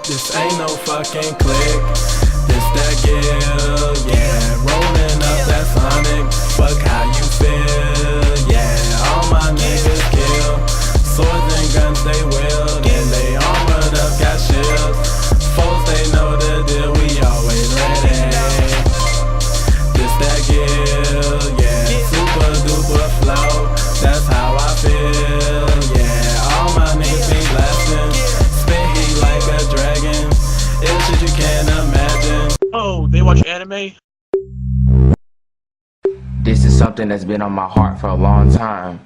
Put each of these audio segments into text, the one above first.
This ain't no fucking click. This that guild, yeah. Rolling up that Sonic. Fuck how you feel, yeah. All my niggas kill. Swords and guns they wield, and they armored up, got shields. Foes they know the deal, we always ready. This that guild, yeah. Super duper flow. That's how I feel, yeah. All my niggas be blasting. Spit heat like a dragon. It's shit you can't imagine. Oh, they watch anime? This is something that's been on my heart for a long time.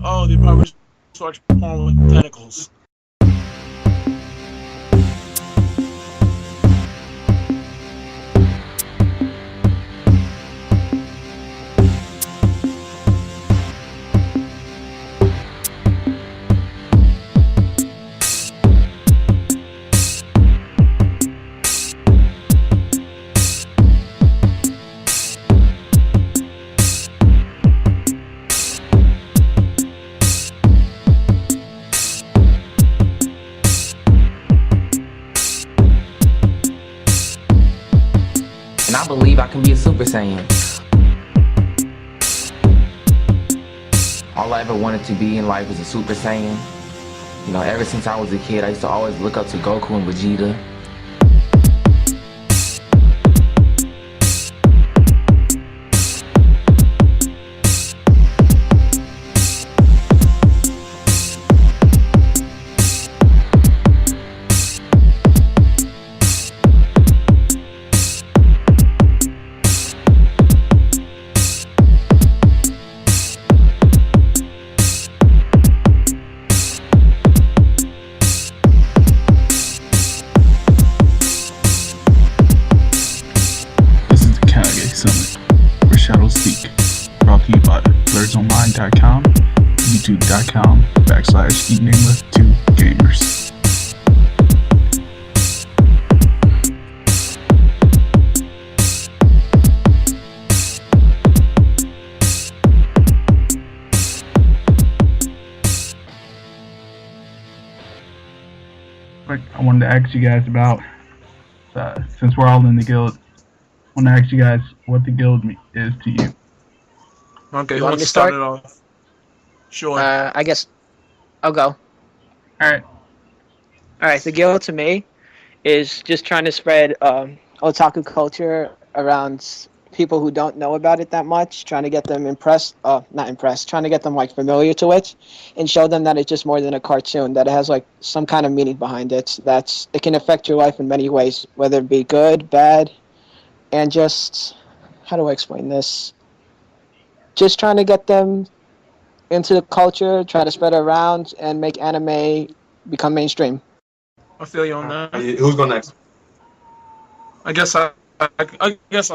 Oh, they probably watch porn with tentacles. And I believe I can be a Super Saiyan. All I ever wanted to be in life was a Super Saiyan. You know, ever since I was a kid, I used to always look up to Goku and Vegeta. Kage Summit, where shadows speak. Brought to you by BlurdsOnline.com, YouTube.com/Enigma2Gamers. I wanted to ask you guys about, since we're all in the guild, I want to ask you guys what the guild is to you. Okay, You who want wants me to to start start? it off? Sure. I guess I'll go. Alright. Alright, the guild to me is just trying to spread otaku culture around people who don't know about it that much, trying to get them trying to get them like familiar to it and show them that it's just more than a cartoon, that it has like some kind of meaning behind it, that it can affect your life in many ways, whether it be good, bad, and just, how do I explain this? Just trying to get them into the culture, try to spread it around, and make anime become mainstream. I feel you on that. Who's going next? I guess I'll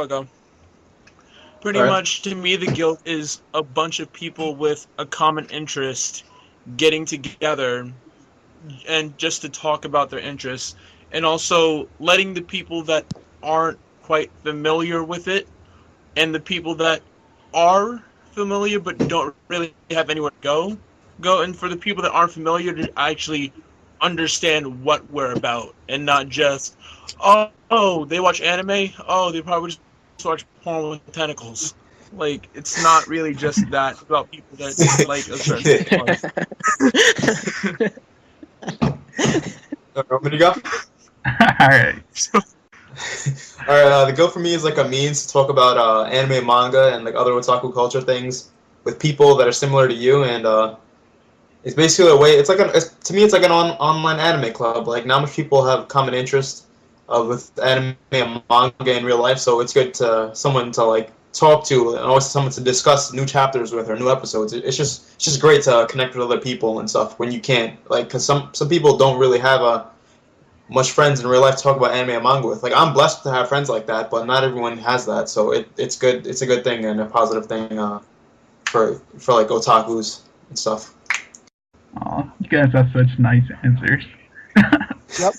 go. Pretty Alright. much, to me, the guild is a bunch of people with a common interest getting together and just to talk about their interests, and also letting the people that aren't quite familiar with it and the people that are familiar but don't really have anywhere to go, and for the people that aren't familiar to actually understand what we're about and not just, oh, they watch anime, oh, they probably just watch porn with tentacles. Like, it's not really just that. It's about people that like a certain Want me to go? Alright. Alright, the go for me is like a means to talk about anime and manga and like other otaku culture things with people that are similar to you, and it's basically a way. To me, it's like an online anime club. Like, not much people have common interest with anime and manga in real life, so it's good to someone to like talk to, and also someone to discuss new chapters with or new episodes. It's just great to connect with other people and stuff when you can't, like, because some people don't really have much friends in real life to talk about anime and manga with. Like, I'm blessed to have friends like that, but not everyone has that, so it's good. It's a good thing and a positive thing for like otakus and stuff. Aw, you guys have such nice answers. Yep.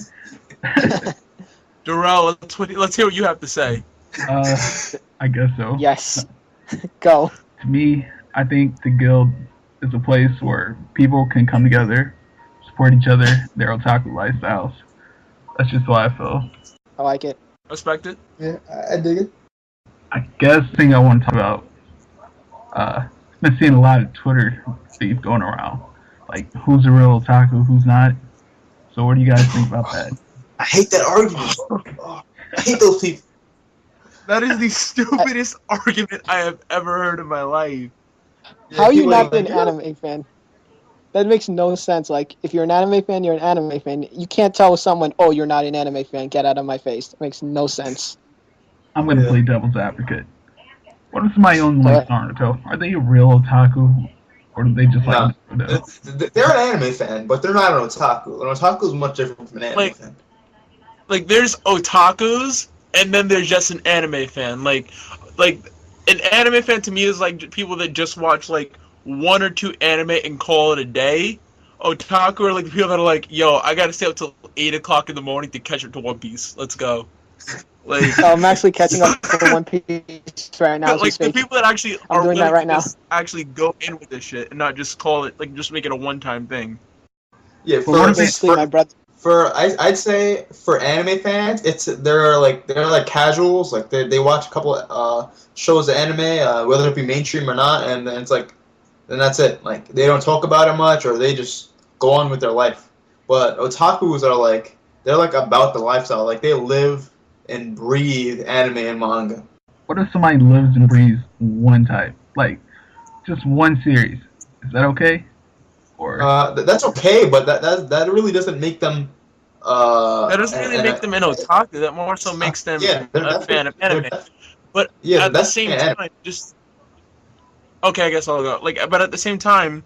Darrell, let's hear what you have to say. I guess so. Yes. Go. To me, I think the guild is a place where people can come together, support each other, their otaku lifestyles. That's just why I feel. I like it. Respect it. Yeah, I dig it. I guess the thing I want to talk about, I've been seeing a lot of Twitter beef going around. Like, who's a real otaku, who's not. So what do you guys think about that? I hate that argument. Oh, I hate those people. That is the stupidest argument I have ever heard in my life. How are you people not like, an anime fan? That makes no sense. Like, if you're an anime fan, you're an anime fan. You can't tell someone, oh, you're not an anime fan. Get out of my face. It makes no sense. I'm going to play devil's advocate. What if somebody only likes Naruto? Are they a real otaku? Or do they just like Naruto? They're an anime fan, but they're not an otaku. An otaku is much different from an anime fan. Like, there's otakus, and then there's just an anime fan. Like an anime fan to me is like people that just watch like 1 or 2 anime and call it a day. Otaku are like the people that are like, yo, I gotta stay up till 8 o'clock in the morning to catch up to One Piece. Let's go. Like, I'm actually catching up to One Piece right now. like the people that actually I'm are doing that willing right to just actually go in with this shit and not just call it like just make it a one-time thing. Yeah, Basically, my brother. I'd say for anime fans, they're like casuals, like they watch a couple shows of anime, whether it be mainstream or not, and then it's like, then that's it. Like they don't talk about it much, or they just go on with their life. But otakus are like they're like about the lifestyle, like they live and breathe anime and manga. What if somebody lives and breathes one type, like just one series? Is that okay? Or that's okay, but that really doesn't make them. That doesn't really make them an otaku. That more so makes them a fan of anime. But at the same time, just okay, I guess I'll go. Like, but at the same time,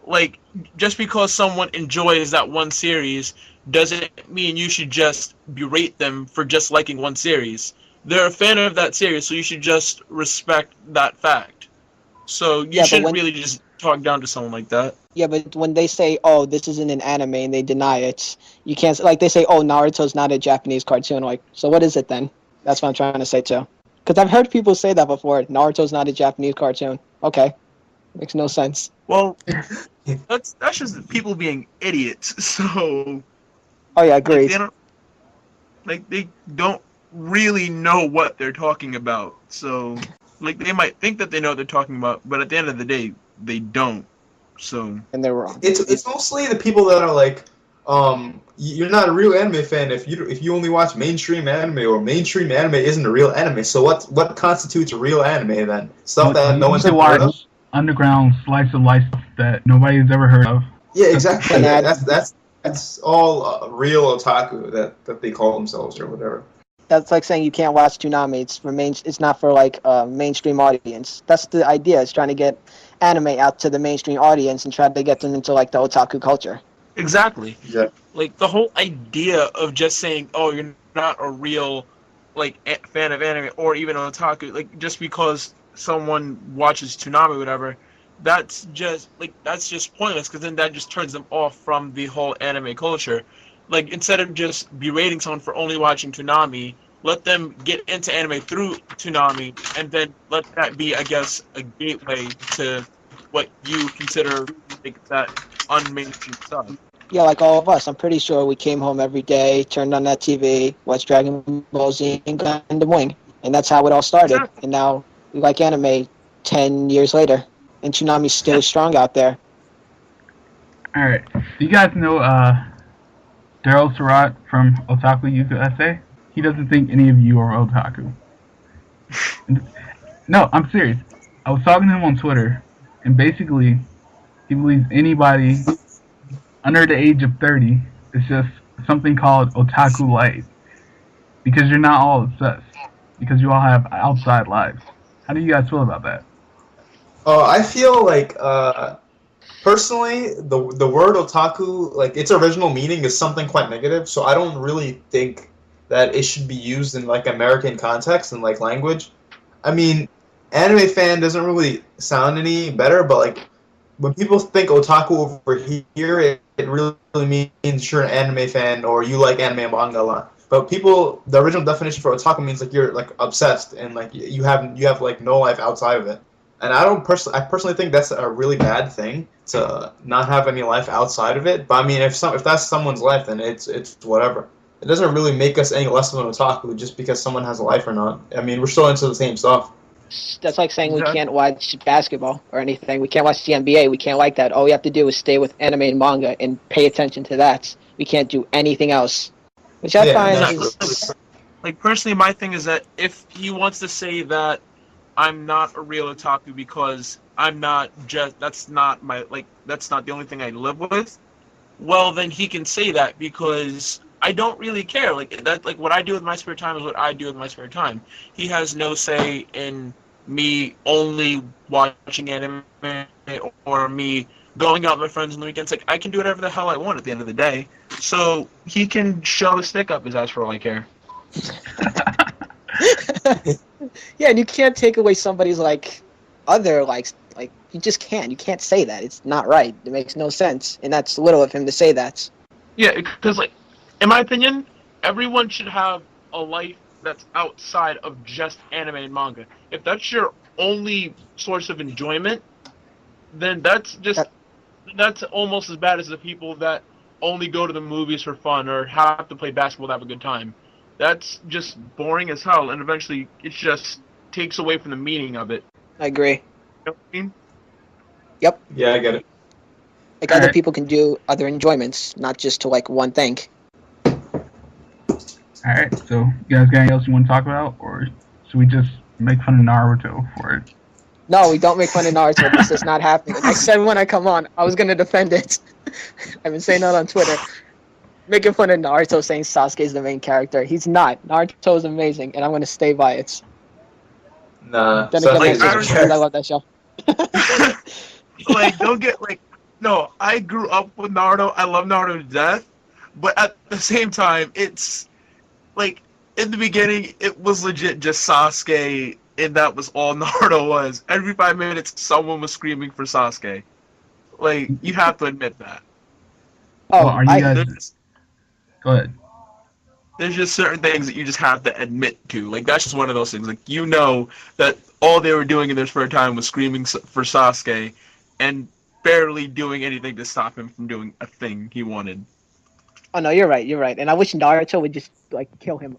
like, just because someone enjoys that one series doesn't mean you should just berate them for just liking one series. They're a fan of that series, so you should just respect that fact. So you shouldn't really just talk down to someone like that. Yeah, but when they say, oh, this isn't an anime, and they deny it, you can't, like, they say, oh, Naruto's not a Japanese cartoon. Like, so what is it then? That's what I'm trying to say, too. Because I've heard people say that before. Naruto's not a Japanese cartoon. Okay. Makes no sense. Well, that's just people being idiots. So... Oh, yeah, agreed. They don't really know what they're talking about. So, like, they might think that they know what they're talking about, but at the end of the day, they don't. So, and they're wrong. It's mostly the people that are like, you're not a real anime fan if you only watch mainstream anime, or mainstream anime isn't a real anime. So what constitutes a real anime then? Stuff that no one's ever heard of? Underground slice of life stuff that nobody's ever heard of. Yeah, exactly. That's all real otaku that they call themselves or whatever. That's like saying you can't watch Toonami. It's not for like a mainstream audience. That's the idea. It's trying to get anime out to the mainstream audience and try to get them into like the otaku culture. Exactly. Yeah. Like the whole idea of just saying, "Oh, you're not a real like fan of anime or even otaku," like just because someone watches Toonami or whatever. That's just pointless, because then that just turns them off from the whole anime culture. Like, instead of just berating someone for only watching Toonami, let them get into anime through Toonami, and then let that be, I guess, a gateway to what you consider like that unmainstream stuff. Yeah, like all of us. I'm pretty sure we came home every day, turned on that TV, watched Dragon Ball Z, and Gundam Wing. And that's how it all started. Yeah. And now we like anime 10 years later. And Toonami's still strong out there. Alright. Do you guys know Daryl Surratt from Otaku USA? He doesn't think any of you are otaku. No, I'm serious. I was talking to him on Twitter, and basically, he believes anybody under the age of 30 is just something called otaku light. Because you're not all obsessed. Because you all have outside lives. How do you guys feel about that? I feel like, personally, the word otaku, like, its original meaning is something quite negative, so I don't really think that it should be used in, like, American context and, like, language. I mean, anime fan doesn't really sound any better, but, like, when people think otaku over here, it really means you're an anime fan or you like anime and manga a lot. But the original definition for otaku means, like, you're, like, obsessed and, like, you have like, no life outside of it. and I personally think that's a really bad thing to not have any life outside of it. But I mean, if that's someone's life, then it's whatever. It doesn't really make us any less of an otaku just because someone has a life or not. I mean, we're still into the same stuff. That's like saying we can't watch basketball or anything. We can't watch the NBA. We can't like that. All we have to do is stay with anime and manga and pay attention to that. We can't do anything else. Which I find is... Like, personally, my thing is that if he wants to say that I'm not a real otaku because I'm not just... That's not the only thing I live with, well, then he can say that because I don't really care. Like, what I do with my spare time is what I do with my spare time. He has no say in me only watching anime or me going out with my friends on the weekends. Like, I can do whatever the hell I want at the end of the day. So he can shove a stick up his ass for all I care. Yeah, and you can't take away somebody's other you just can't. You can't say that. It's not right. It makes no sense, and that's little of him to say that. Yeah, because in my opinion, everyone should have a life that's outside of just anime and manga. If that's your only source of enjoyment, then that's almost as bad as the people that only go to the movies for fun or have to play basketball to have a good time. That's just boring as hell, and eventually it just takes away from the meaning of it. I agree. You know what I mean? Yep. Yeah, I get it. Like, other people can do other enjoyments, not just to one thing. Alright, so you guys got anything else you want to talk about, or should we just make fun of Naruto for it? No, we don't make fun of Naruto. This is not happening. I said when I come on, I was going to defend it. I've been saying that on Twitter. Making fun of Naruto saying Sasuke's the main character. He's not. Naruto is amazing, and I'm going to stay by it. Nah. Then again, Sasuke's I love that show. No, I grew up with Naruto. I love Naruto to death. But at the same time, it's, in the beginning, it was legit just Sasuke, and that was all Naruto was. Every 5 minutes, someone was screaming for Sasuke. You have to admit that. Oh, well, are you guys... Go ahead. There's just certain things that you just have to admit to. That's just one of those things. You know that all they were doing in their spare time was screaming for Sasuke and barely doing anything to stop him from doing a thing he wanted. Oh, no, you're right. And I wish Naruto would just, kill him.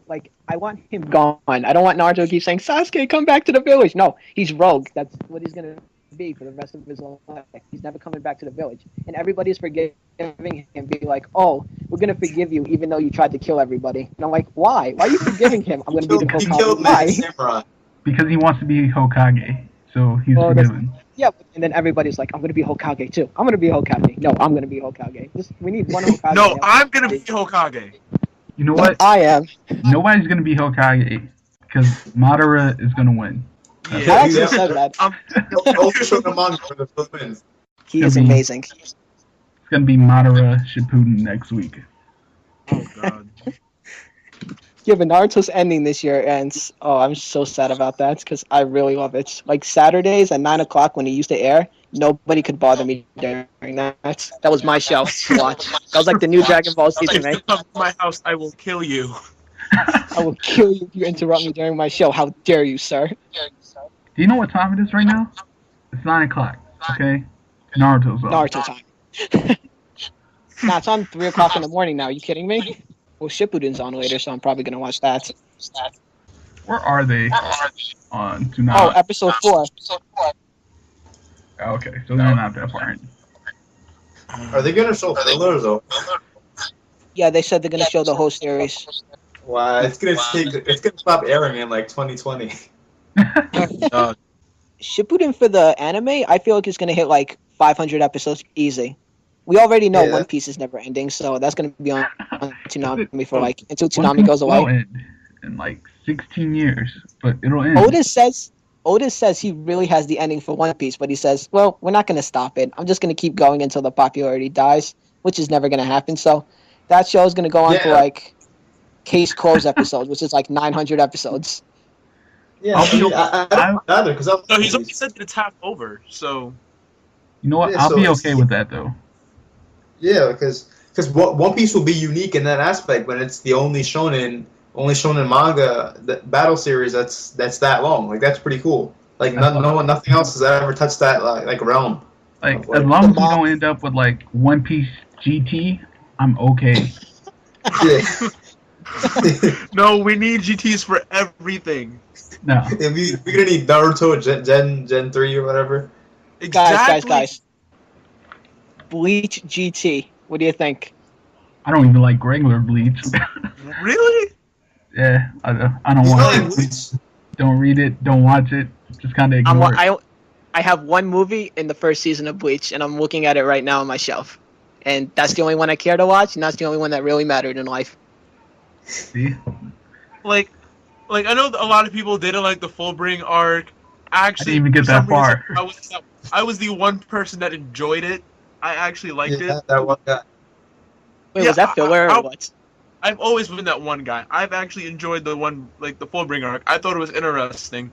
I want him gone. I don't want Naruto to keep saying, Sasuke, come back to the village. No, he's rogue. That's what he's going to be for the rest of his life. He's never coming back to the village. And everybody's forgiving him, be like, oh, we're going to forgive you even though you tried to kill everybody. And I'm like, why? Why are you forgiving him? I'm going to be the Hokage. He killed Why? Samurai. Because he wants to be Hokage, so he's forgiven. Yeah, and then everybody's like, I'm going to be Hokage too. I'm going to be Hokage. No, I'm going to be Hokage. We need one Hokage. No, I'm going to be Hokage. You know what? I am. Nobody's going to be Hokage, because Madara is going to win. I actually said that. He is amazing. It's going to be Madara Shippuden next week. Oh, God. Yeah, but Naruto's ending this year, and I'm so sad about that because I really love it. Saturdays at 9 o'clock when it used to air, nobody could bother me during that. That was my show to watch. That was the new Dragon Ball season, If you come to my house, I will kill you. I will kill you if you interrupt me during my show. How dare you, sir? Do you know what time it is right now? It's 9 o'clock, okay? Naruto's on. Naruto time. Nah, it's on 3 o'clock in the morning now. Are you kidding me? Well, Shippuden's on later, so I'm probably going to watch that. Where are they on tonight? Oh, episode 4. Okay, so they're not that far in. Are they gonna show fillers though? Yeah, they said they're going to show the whole series. Wow, it's gonna stop airing in 2020. Shippuden for the anime, I feel like it's going to hit 500 episodes easy. We already know One Piece is never ending, so that's going to be on Toonami for until Toonami goes away. Will end in 16 years, but it'll end. Otis says he really has the ending for One Piece, but he says, well, we're not going to stop it. I'm just going to keep going until the popularity dies, which is never going to happen. So that show is going to go on for Case Closed episodes, which is 900 episodes. Yeah, I don't either, because no, he's only said that it's half over, so... You know what? I'll be okay with that, though. Yeah, because One Piece will be unique in that aspect when it's the only shonen manga battle series that's that long. That's pretty cool. Like nothing else has ever touched that like realm. Like, Like, as long as we mom- don't end up with like One Piece GT, I'm okay. Yeah. No, we need GTs for everything. No, Yeah, we're gonna need Naruto Gen 3 or whatever. Exactly. Guys. Bleach GT. What do you think? I don't even like regular Bleach. Really? Yeah, I don't You watch like it. Bleach? Don't read it. Don't watch it. Just kind of ignore it. I have one movie in the first season of Bleach, and I'm looking at it right now on my shelf. And that's the only one I care to watch, and that's the only one that really mattered in life. See? Like I know a lot of people didn't like the Fullbring arc. Actually, I didn't even get for some that far. reason, I was the one person that enjoyed it. I actually liked Yeah, it. that one guy. Wait, Yeah, was that filler I- or what? I've always been that one guy. I've actually enjoyed the one, like the Fullbring arc. I thought it was interesting,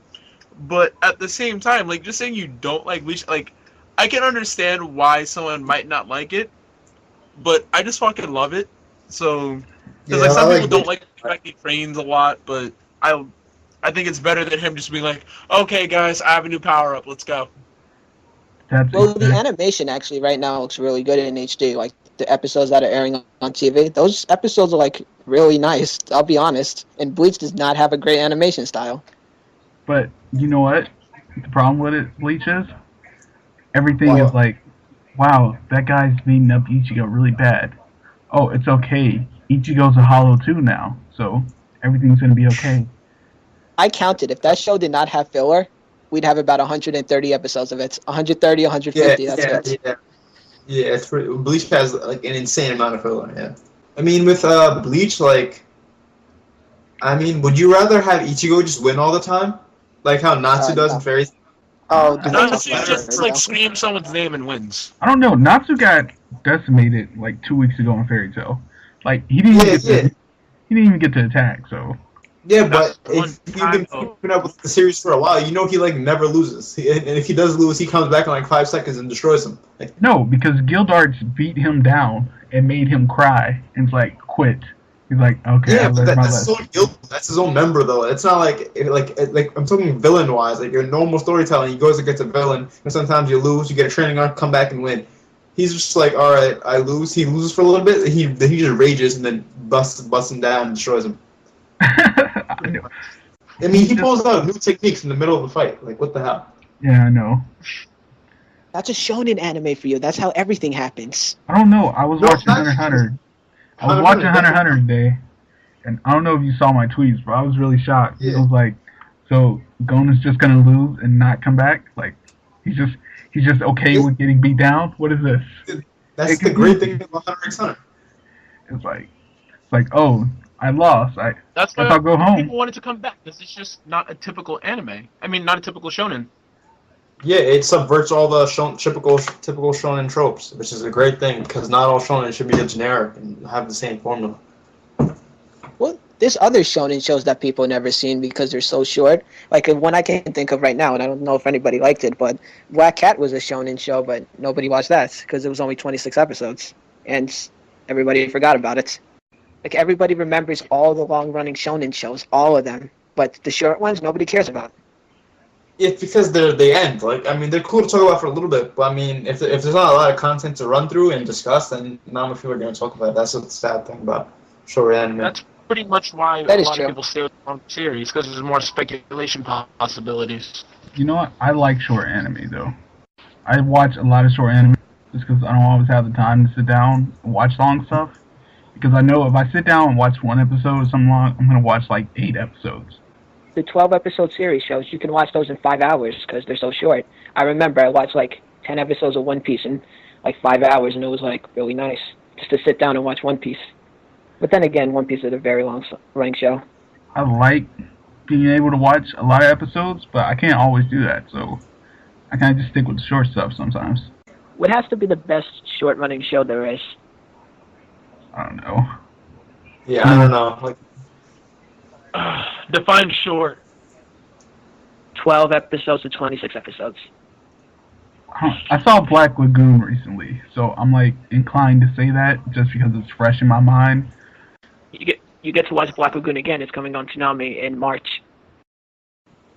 but at the same time, like just saying you don't like Bleach, like I can understand why someone might not like it, but I just fucking love it. So, because like Yeah, some I people like don't Bleach. like the fact he trains a lot, but I think it's better than him just being like, okay, guys, I have a new power up. Let's go. That's Well, the exact- animation actually right now looks really good in HD. Like the episodes that are airing on TV, those episodes are like really nice. I'll be honest. And Bleach does not have a great animation style. But you know what? The problem with it, Bleach is everything What? is like, wow, that guy's beating up Ichigo really bad. Oh, it's okay. Ichigo's a Hollow too now, so everything's gonna be okay. I counted. If that show did not have filler, we'd have about 130 episodes of it. 130, 150. Yeah, That's it. yeah. It's pretty. Bleach has like an insane amount of filler. Yeah. I mean, with Bleach, like, I mean, would you rather have Ichigo just win all the time, like how Natsu does No. in Fairy? Oh, I do don't not Natsu talk about just it. like screams someone's name and wins. I don't know. Natsu got decimated like 2 weeks ago in Fairy Tail. Like he didn't even he didn't even get to attack. So Yeah, That's but one if you've time, been though. keeping up with the series for a while, you know he like never loses. And if he does lose, he comes back in like 5 seconds and destroys him. Like, no, because Gildarts beat him down and made him cry and it's like quit. He's like, okay, I yeah, but learned my that's his lesson. own guilt. That's his own member though. It's not like I'm talking villain wise. Like your normal storytelling, he goes against a villain, and sometimes you lose, you get a training arc, come back and win. He's just like, all right, I lose. He loses for a little bit. Then he just rages and then busts him down and destroys him. I know. I mean, he pulls out new techniques in the middle of the fight. Like, what the hell? Yeah, I know. That's a shonen anime for you. That's how everything happens. I don't know. I was No, watching not- Hunter x Hunter. I was Hunter x watching Hunter, Hunter x Hunter today, and I don't know if you saw my tweets, but I was really shocked. Yeah. It was like, so Gon is just gonna lose and not come back? Like, he's just okay with getting beat down? What is this? That's It the great completely- thing about Hunter x Hunter. It's like, oh, I lost. I That's guess why I'll go home. people wanted to come back. This is just not a typical anime. I mean, not a typical shonen. Yeah, it subverts all the typical shonen tropes, which is a great thing because not all shonen should be generic and have the same formula. Well, there's other shonen shows that people never seen because they're so short. Like one I can think of right now, and I don't know if anybody liked it, but Black Cat was a shonen show, but nobody watched that because it was only 26 episodes, and everybody forgot about it. Like everybody remembers all the long-running shonen shows, all of them, but the short ones nobody cares about. It's because they end. Like, I mean, they're cool to talk about for a little bit, but I mean, if there's not a lot of content to run through and discuss, then not many people are going to talk about it. That's the sad thing about short anime. That's pretty much why That a is lot true. of people stay with the long series, because there's more speculation possibilities. You know what? I like short anime though. I watch a lot of short anime just because I don't always have the time to sit down and watch long stuff. Because I know if I sit down and watch one episode or something long, I'm gonna watch like 8 episodes. The 12-episode series shows, you can watch those in 5 hours because they're so short. I remember I watched like 10 episodes of One Piece in like 5 hours, and it was like really nice just to sit down and watch One Piece. But then again, One Piece is a very long-running show. I like being able to watch a lot of episodes, but I can't always do that, so I kind of just stick with the short stuff sometimes. What has to be the best short-running show there is? I don't know. Yeah, I don't know. Like, Define short. 12 episodes to 26 episodes. I saw Black Lagoon recently, so I'm like inclined to say that just because it's fresh in my mind. You get to watch Black Lagoon again. It's coming on Toonami in March.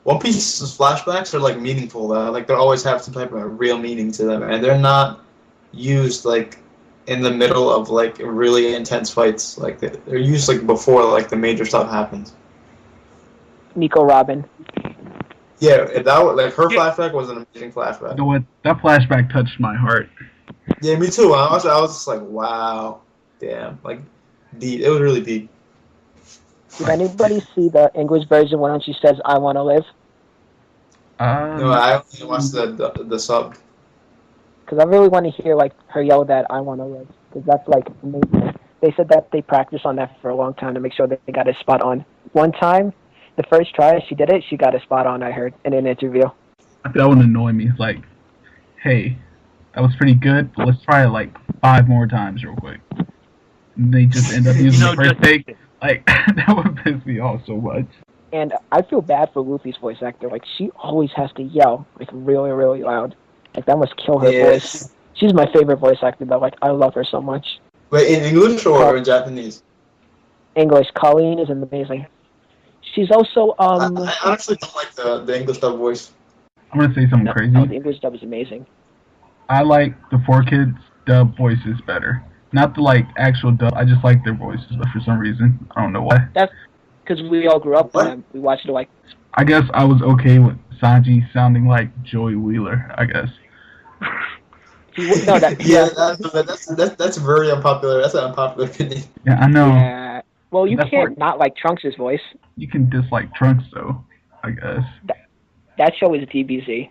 One Piece's flashbacks are like meaningful. Like they always have some type of real meaning to them, and they're not used like in the middle of like really intense fights. Like they're used like before like the major stuff happens. Nico Robin. Yeah, like her flashback was an amazing flashback. You know what? That flashback touched my heart. Yeah, me too. I was just like, wow, damn, like deep. It was really deep. Did anybody see the English version when she says "I want to live"? No, I only watched the sub. Because I really want to hear like her yell that "I want to live," because that's like amazing. They said that they practiced on that for a long time to make sure that they got it spot on. One time, the first try she did it, she got it spot on. I heard in an interview. That would annoy me. It's like, hey, that was pretty good, but let's try it like 5 more times real quick. And they just end up using the first take. Like, that would piss me off so much. And I feel bad for Luffy's voice actor. Like, she always has to yell, like, really, really loud. Like, that must kill her voice. She's my favorite voice actor, though. Like, I love her so much. Wait, in English or in Japanese? English. Colleen is amazing. She's also, I honestly don't like the English dub voice. I'm going to say something crazy. No, the English dub is amazing. I like the 4Kids dub voices better. Not the, like, actual dub. I just like their voices for some reason. I don't know why. That's because we all grew up with them. We watched it, like... I guess I was okay with Sanji sounding like Joey Wheeler, I guess. No, that's very unpopular. That's an unpopular opinion. Yeah, I know. Yeah. Well, you can't not like Trunks' voice. You can dislike Trunks, though, I guess. That show is DBZ.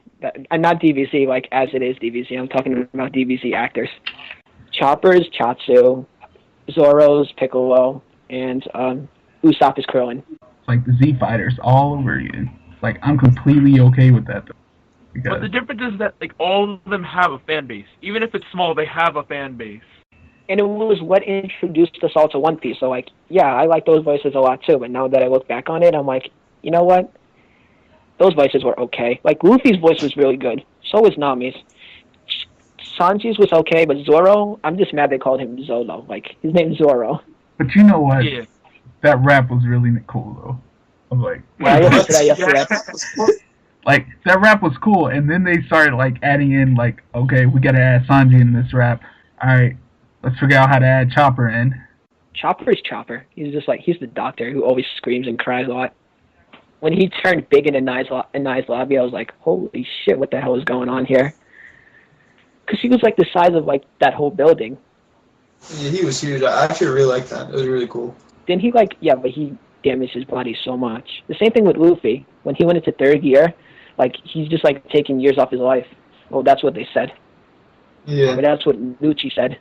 Not DBZ, like, as it is DBZ. I'm talking about DBZ actors. Chopper's Chatsu, Zoro's Piccolo, and Usopp is Krillin. It's like the Z Fighters all over again. Like, I'm completely okay with that, though. Because But the difference is that like all of them have a fan base. Even if it's small, they have a fan base. And it was what introduced us all to One Piece. So, like, yeah, I like those voices a lot, too. But now that I look back on it, I'm like, you know what? Those voices were okay. Like, Luffy's voice was really good. So was Nami's. Sanji's was okay, but Zoro, I'm just mad they called him Zolo. Like, his name's Zoro. But you know what? Yeah. That rap was really cool, though. I was like, Yeah, I listened to that yesterday. like, that rap was cool, and then they started, like, adding in, like, okay, we gotta add Sanji in this rap. Alright, let's figure out how to add Chopper in. Chopper's Chopper. He's just like, he's the doctor who always screams and cries a lot. When he turned big in Nai's lobby, I was like, holy shit, what the hell is going on here? Because he was like the size of like that whole building. Yeah, he was huge. I actually really liked that. It was really cool. Then he but he damaged his body so much. The same thing with Luffy. When he went into third gear, like he's just like taking years off his life. Well, that's what they said. Yeah. But that's what Lucci said.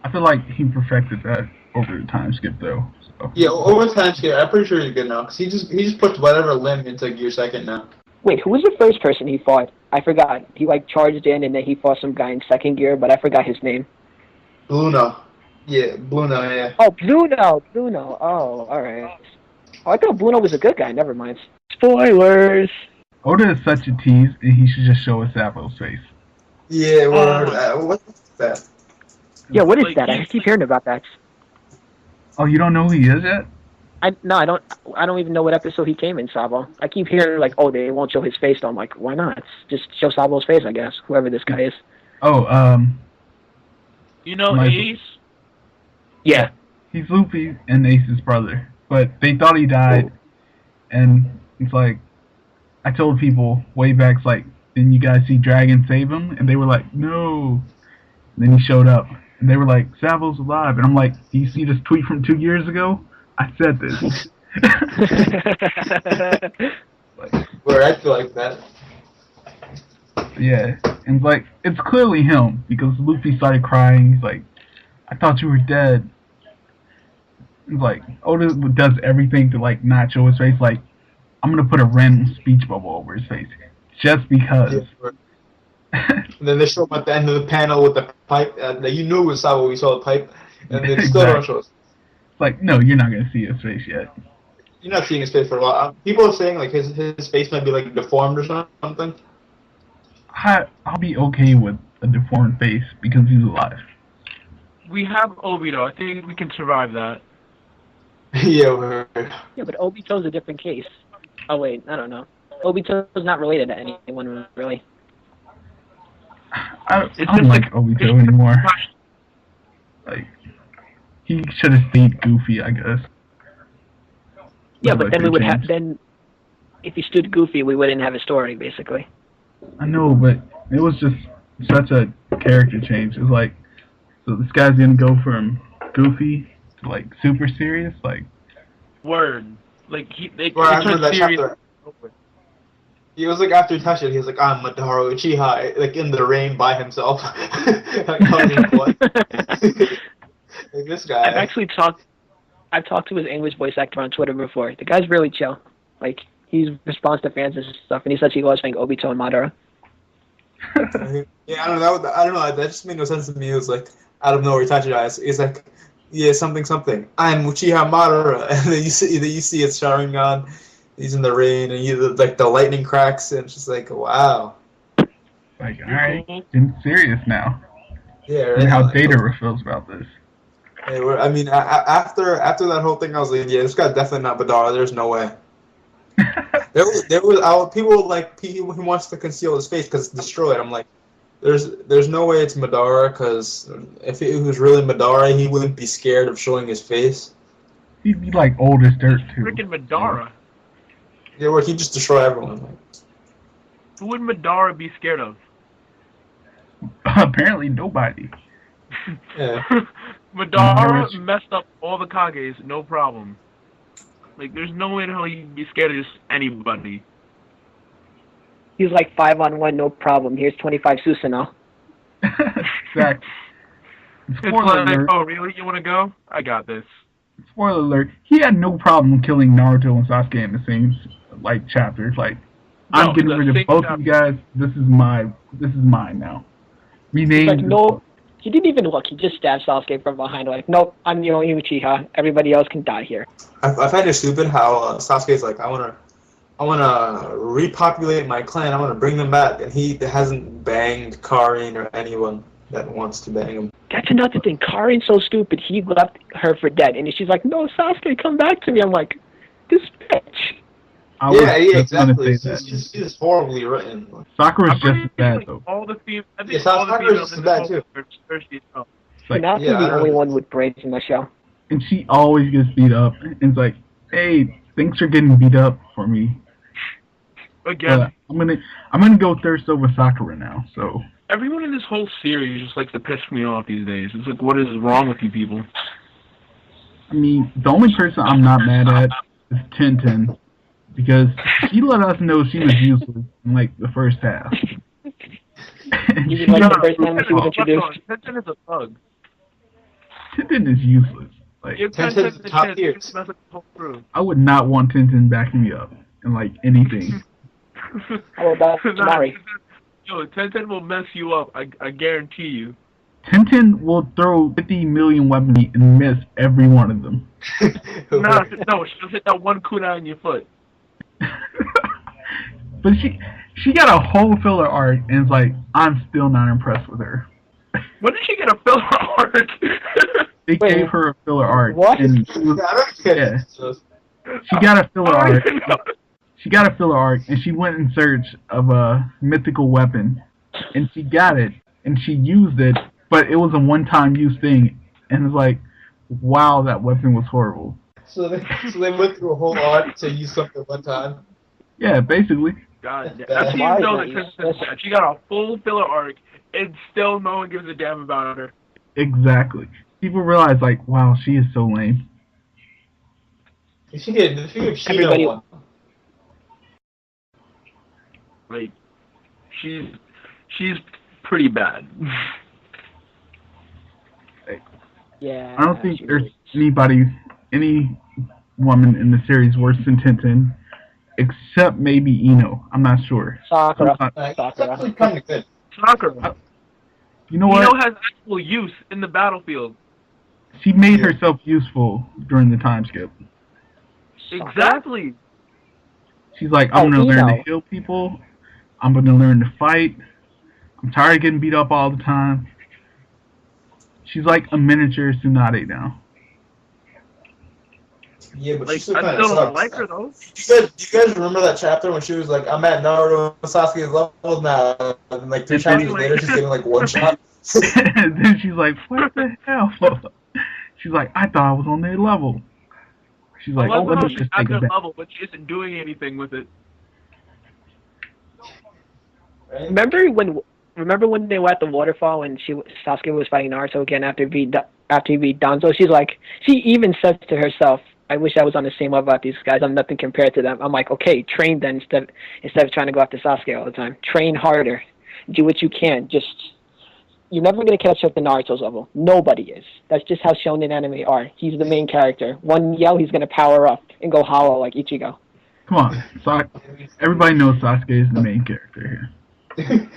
I feel like he perfected that over the time skip, though. So. Yeah, over time skip, I'm pretty sure he's good now. Because he just puts whatever limb into gear second now. Wait, who was the first person he fought? I forgot. He like charged in and then he fought some guy in second gear, but I forgot his name. Bluno. Yeah, Bluno, yeah. Oh, Bluno. Oh, alright. Oh, I thought Bluno was a good guy. Never mind. Spoilers! Oda is such a tease, and he should just show us Sappho's face. Yeah, what's that? Yeah, what is Like, that? I keep hearing about that. Oh, you don't know who he is yet? I don't even know what episode he came in, Sabo. I keep hearing like, oh, they won't show his face. So I'm like, why not? Just show Sabo's face, I guess. Whoever this guy is. Oh, You know, My- Ace? Yeah. he's Luffy and Ace's brother. But they thought he died, and it's like, I told people way back, it's like, didn't you guys see Dragon save him? And they were like, no. And then he showed up, and they were like, Savo's alive. And I'm like, do you see this tweet from 2 years ago? I said this. Where I feel like that. Yeah, and it's like, it's clearly him, because Luffy started crying. He's like, I thought you were dead. It's like, Oda does everything to, like, not show his face. Like, I'm going to put a random speech bubble over his face. Just because. Yeah, and then they show him at the end of the panel with the pipe. You knew it was Sabo when we saw the pipe. And then still don't show us. It's like, no, you're not going to see his face yet. You're not seeing his face for a while. People are saying, like, his face might be, like, deformed or something. I'll be okay with a deformed face because he's alive. We have Obito. I think we can survive that. Yeah, we're... Yeah, but Obito's a different case. Oh wait, I don't know. Obito's not related to anyone really. I don't like Obito anymore. Like, he should have stayed Goofy, I guess. Yeah, What but about then we you, would have James? then if he stood Goofy, we wouldn't have a story basically. I know, but it was just such a character change. It was like, so this guy's gonna go from Goofy to like super serious. Like, Word. Like Well, I they remember turned that serious. chapter. He was like after he touched it, he was like, "I'm Madara Uchiha," like in the rain by himself. Like, on his blood. Like this guy. I've talked to his English voice actor on Twitter before. The guy's really chill. Like he responds to fans and stuff, and he says he loves playing Obito and Madara. Yeah, I don't know. I don't know. That just made no sense to me. It was like out of nowhere, Itachi is like, yeah, something. I'm Uchiha Madara, and then you see it Sharingan. He's in the rain, and like the lightning cracks, and it's just like, wow. Like, all right, getting serious now. Yeah, right. And how Like, Data feels about this. yeah, I mean, after that whole thing, I was like, yeah, this guy's definitely not Madara. There's no way. There was people like he wants to conceal his face because it's destroyed. I'm like, there's no way it's Madara, because if it was really Madara, he wouldn't be scared of showing his face. He'd be like old as dirt too. Freaking Madara. Yeah, where he just destroy everyone. Like, Who would Madara be scared of? Apparently nobody. yeah. Madara messed up all the Kages, no problem. Like, there's no way in hell you'd be scared of just anybody. He's like 5-on-1, no problem. Here's 25 Susanoo. Exactly. It's Spoiler like, alert. oh, really? You want to go? I got this. Spoiler alert. He had no problem killing Naruto and Sasuke in the same like chapters. Like, I'm getting the rid of same both chapter. of you guys. This is mine now. He's Renamed. like, no. He didn't even look. He just stabbed Sasuke from behind. Like, nope, I'm the only Uchiha. Everybody else can die here. I find it stupid how Sasuke's like, I wanna repopulate my clan. I wanna bring them back, and he hasn't banged Karin or anyone that wants to bang him. That's another thing. Karin's so stupid. He left her for dead, and she's like, "No, Sasuke, come back to me." I'm like, this bitch. I was Yeah, just gonna exactly. say that. She's just horribly written. Sakura's I'm pretty just as bad like, though. all the females. I Yeah, think all the Sakura's females just in as this bad, whole too. are thirsty as hell. Like, Not yeah, I the don't only know. one with braids in the show. and she always gets beat up. And it's like, hey, thanks for getting beat up for me. Again, I'm gonna go thirst over Sakura now. So everyone in this whole series just likes to piss me off these days. It's like, what is wrong with you people? I mean, the only person I'm not mad at is Tintin, because she let us know she was useless in like the first half. And You she didn't like got the first time proved she was wrong. introduced? Tenten is a thug. Tintin is useless. Like, Give Tenten's Tenten the top chance tier. to mess with the whole crew. I would not want Tintin backing me up in like anything. How about Mari? Yo, Tenten will mess you up. I guarantee you. Tintin will throw 50 million weapons and miss every one of them. No, she'll hit that one kunai in your foot. But she got a whole filler arc, and it's like, I'm still not impressed with her. When did she get a filler arc? They Wait, gave her a filler arc, what? and she was, I don't get yeah, it. she got a filler I arc. don't even know. She got a filler arc, and she went in search of a mythical weapon, and she got it, and she used it, but it was a one-time use thing, and it's like, wow, that weapon was horrible. So they went through a whole arc to use something one time. Yeah, basically. God, That's that's how bad. you know that Tenten's bad. She got a full filler arc, and still no one gives a damn about her. Exactly. People realize, like, wow, she is so lame. If she gave Everybody- Shino one. Like, she's pretty bad. Yeah. I don't think she there's was. any woman in the series worse than Tintin, except maybe Ino. I'm not sure. Sakura. It's Sakura. actually kind of good. Sakura. You know what? Ino has actual use in the battlefield. She made herself useful during the time skip. Exactly. She's like, I'm Oh, gonna learn to Ino. heal people. I'm gonna learn to fight. I'm tired of getting beat up all the time. She's like a miniature Tsunade now. Yeah, but Like, she still I kind of still don't sucks. like her though. Do you guys remember that chapter when she was like, I'm at Naruto and Sasuke's level now, and like 3 And then- chapters later she's getting like one shot? Then she's like, what the hell? She's like, I thought I was on their level. She's like, I oh, love let how me she's just at take their it back. level, but she isn't doing anything with it. Right? Remember when they were at the waterfall and Sasuke was fighting Naruto again after he beat Danzo? She even says to herself, I wish I was on the same level as these guys. I'm nothing compared to them. I'm like, okay, train then instead of trying to go after Sasuke all the time. Train harder. Do what you can. You're never going to catch up to Naruto's level. Nobody is. That's just how shonen anime are. He's the main character. One yell, he's going to power up and go hollow like Ichigo. Come on, everybody knows Sasuke is the main character here.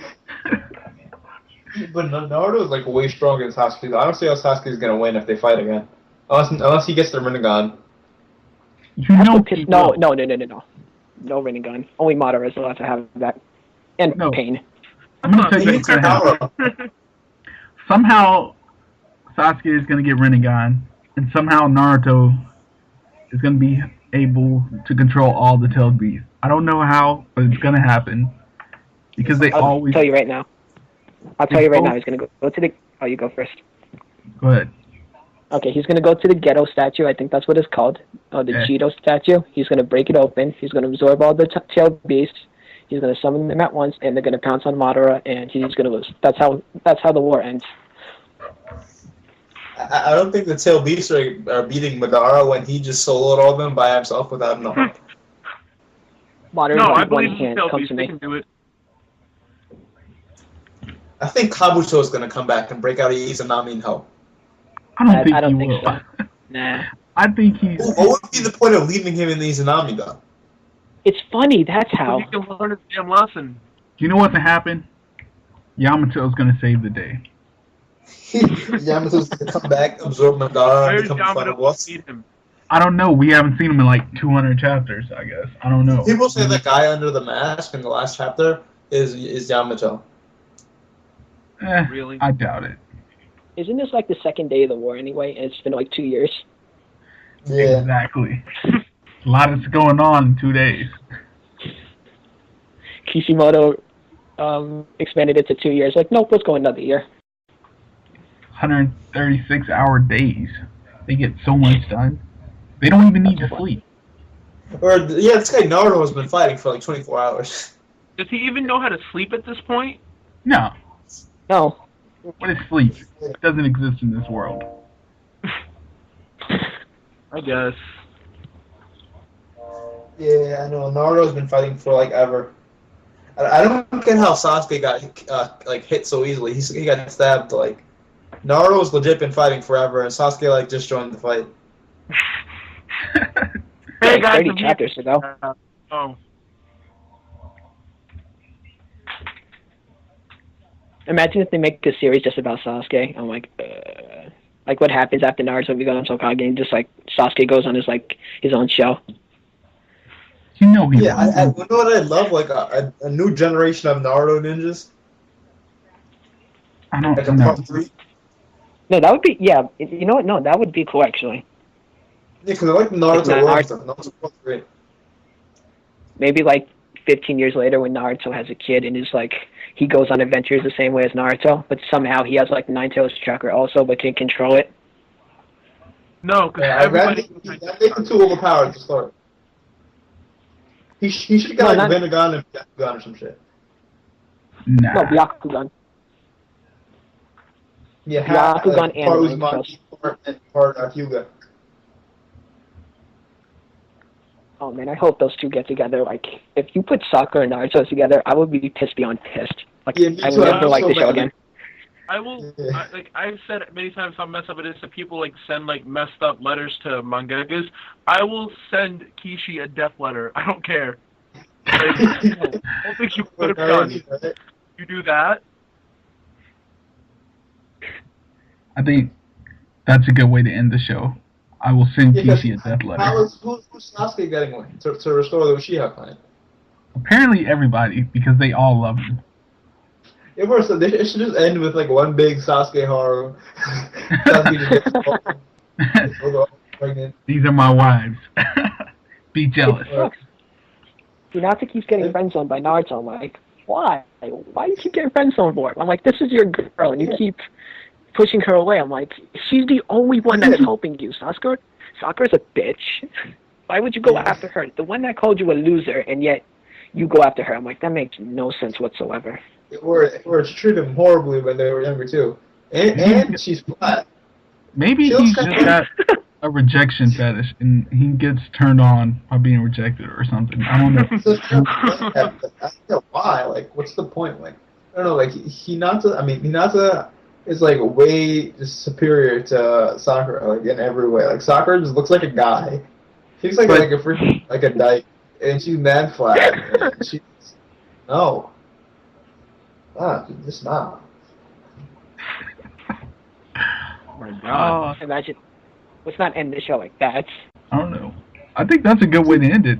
But Naruto is like way stronger than Sasuke. I don't see how Sasuke is gonna win if they fight again, unless he gets the Rinnegan. You know, he No will. No Rinnegan. Only Madara is allowed to have that. And No. Pain. I'm gonna tell you what's gonna happen. Somehow, Sasuke is gonna get Rinnegan, and somehow Naruto is gonna be able to control all the tailed beasts. I don't know how, but it's gonna happen because they I'll always. tell you right now. He's going to go to the... Oh, you go first. Go ahead. Okay, he's going to go to the ghetto statue. I think that's what it's called. The Yeah. Cheeto statue. He's going to break it open. He's going to absorb all the tailed beasts. He's going to summon them at once, and they're going to pounce on Madara, and he's going to lose. That's how the war ends. I don't think the tail beasts are beating Madara when he just soloed all of them by himself without no help. Madara No, I one believe in hand. Tail Come Beast. to They me. can do it. I think Kabuto is gonna come back and break out of Izanami and help. I don't I don't think he think will. so. Nah. I think he's. What would be the point of leaving him in the Izanami though? It's funny. That's how. He can learn his damn lesson. You know what's gonna happen? Yamato's gonna save the day. Yamato's gonna come back, absorb Madara, and Where's become the final Yamato boss. to beat him? I don't know. We haven't seen him in like 200 chapters. I guess. I don't know. People say the guy under the mask in the last chapter is Yamato. Really? I doubt it. Isn't this like the second day of the war anyway? And it's been like 2 years. Yeah. Exactly. A lot is going on in 2 days. Kishimoto expanded it to 2 years. Like, nope, let's go another year. 136-hour days. They get so much done. They don't even need to sleep. Or yeah, this guy Naruto has been fighting for like 24 hours. Does he even know how to sleep at this point? No. No. What is sleep? It doesn't exist in this world. I guess. Yeah, I know. Naruto's been fighting for like ever. I don't get how Sasuke got like hit so easily. He got stabbed like. Naruto's legit been fighting forever, and Sasuke like just joined the fight. Hey guys, 30 I'm chapters ago. Oh. Imagine if they make a series just about Sasuke. I'm like what happens after Naruto becomes Hokage, and just like Sasuke goes on his own show. You know he's. Yeah, you know what I love? Like a new generation of Naruto ninjas. I don't Like a know. part 3. No, that would be You know what? No, that would be cool actually. Yeah, because I like the Naruto Like world stuff. Naruto world's great. Maybe like 15 years later when Naruto has a kid and is like he goes on adventures the same way as Naruto, but somehow he has like Nine Tails chakra also, but can control it. No, because Yeah, everybody. that makes him too overpowered to start. He should get No, like not- Rinnegan and Byakugan or some shit. Nah. No, Byakugan. Yeah, Byakugan like, and part Nine Uzumaki, part Hyuga. Oh man, I hope those two get together. Like, if you put Sakura and Naruto together, I would be pissed beyond pissed. Like, Yeah, me I too. would I'm never like so the show mad. again. I will, Yeah. like I've said many times how messed up it is that people like send like messed up letters to mangakas. I will send Kishi a death letter. I don't care. Like, I don't think you could have done. You do that? I think that's a good way to end the show. I will send Yeah, Kishi a death letter. Who's Sasuke getting one to restore the Uchiha clan? Apparently everybody, because they all love him. It should just end with like one big Sasuke horror. Sasuke just gets pregnant. These are my wives. Be jealous. Look, Hinata keeps getting friend zoned by Naruto. I'm like, why? Why do you keep getting friend zoned for? I'm like, this is your girl, and you keep pushing her away. I'm like, she's the only one that's helping you. Sakura's a bitch. Why would you go after her? The one that called you a loser, and yet you go after her. I'm like, that makes no sense whatsoever. Or she treated them horribly when they were younger too. And she's flat. Maybe She looks he's kinda- just got a rejection fetish, and he gets turned on by being rejected or something. I don't know. I don't know why. Like, what's the point? Like, I don't know. Like, Hinata is like way superior to Sakura, like in every way. Like, Sakura just looks like a guy. She's like But- like a freaking like a dyke, and she's mad flat. And she's no, just not. Oh my god. Imagine, let's not end the show like that. I don't know. I think that's a good way to end it.